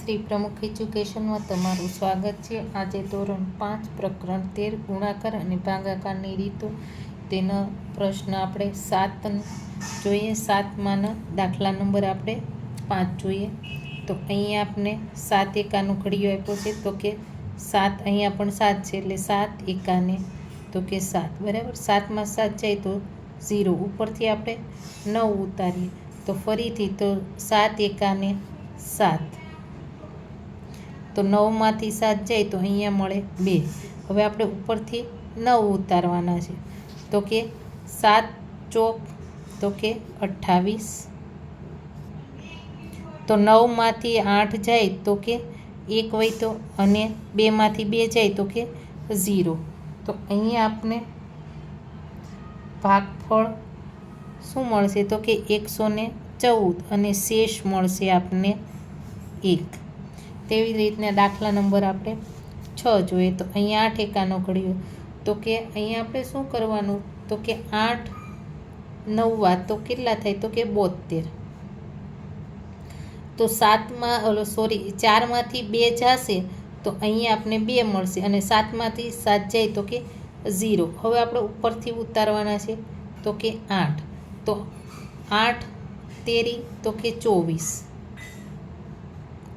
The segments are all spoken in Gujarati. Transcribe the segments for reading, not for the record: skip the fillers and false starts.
શ્રી પ્રમુખ એજ્યુકેશનમાં તમારું સ્વાગત છે। આજે ધોરણ 5 પ્રકરણ 13 ગુણાકાર અને ભાગાકારની રીતો તેનો પ્રશ્ન આપણે 7 જોઈએ। 7માના દાખલા નંબર આપણે 5 જોઈએ। તો અહીંયા આપણે 7 એકાનો ઘડિયો આપ્યો છે, તો કે 7 અહીંયા પણ 7 છે એટલે 7 એકાને તો કે 7 બરાબર। 7માં 7 જાય તો 0, ઉપરથી આપણે 9 ઉતારીએ તો ફરીથી તો 7 એકાને 7, તો 9માંથી 7 જાય તો અહીંયા મળે 2। હવે આપણે ઉપરથી 9 ઉતારવાના છે, તો કે 7 ચોક તો કે 28, તો 9માંથી 8 જાય તો કે 1 વય તો, અને 2માંથી 2 જાય તો કે 0। તો અહીંયા આપણે ભાગફળ શું મળશે તો કે 114 અને શેષ મળશે આપણને 1। તેવી રીતના દાખલા નંબર આપણે 6 જોઈએ। તો અહીંયા 8 એકાનો ઘડિયો, તો કે અહીંયા આપણે શું કરવાનું તો કે 8 9 તો કેટલા થાય તો કે 72। તો 4માંથી 2 જશે તો અહીંયા આપણે 2 મળશે, અને 7માંથી 7 જાય તો કે 0। હવે આપણે ઉપરથી ઉતારવાના છે તો કે 8, તો 8 તેરી તો કે 24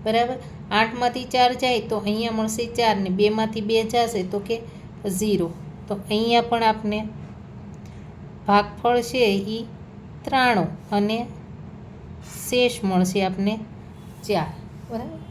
બરાબર। 8માંથી 4 જાય તો અહીંયા મળશે 4, ને 2માંથી 2 જશે તો કે 0। તો અહીંયા પણ આપણે ભાગફળ છે એ 93 અને શેષ મળશે આપણે 4 બરાબર।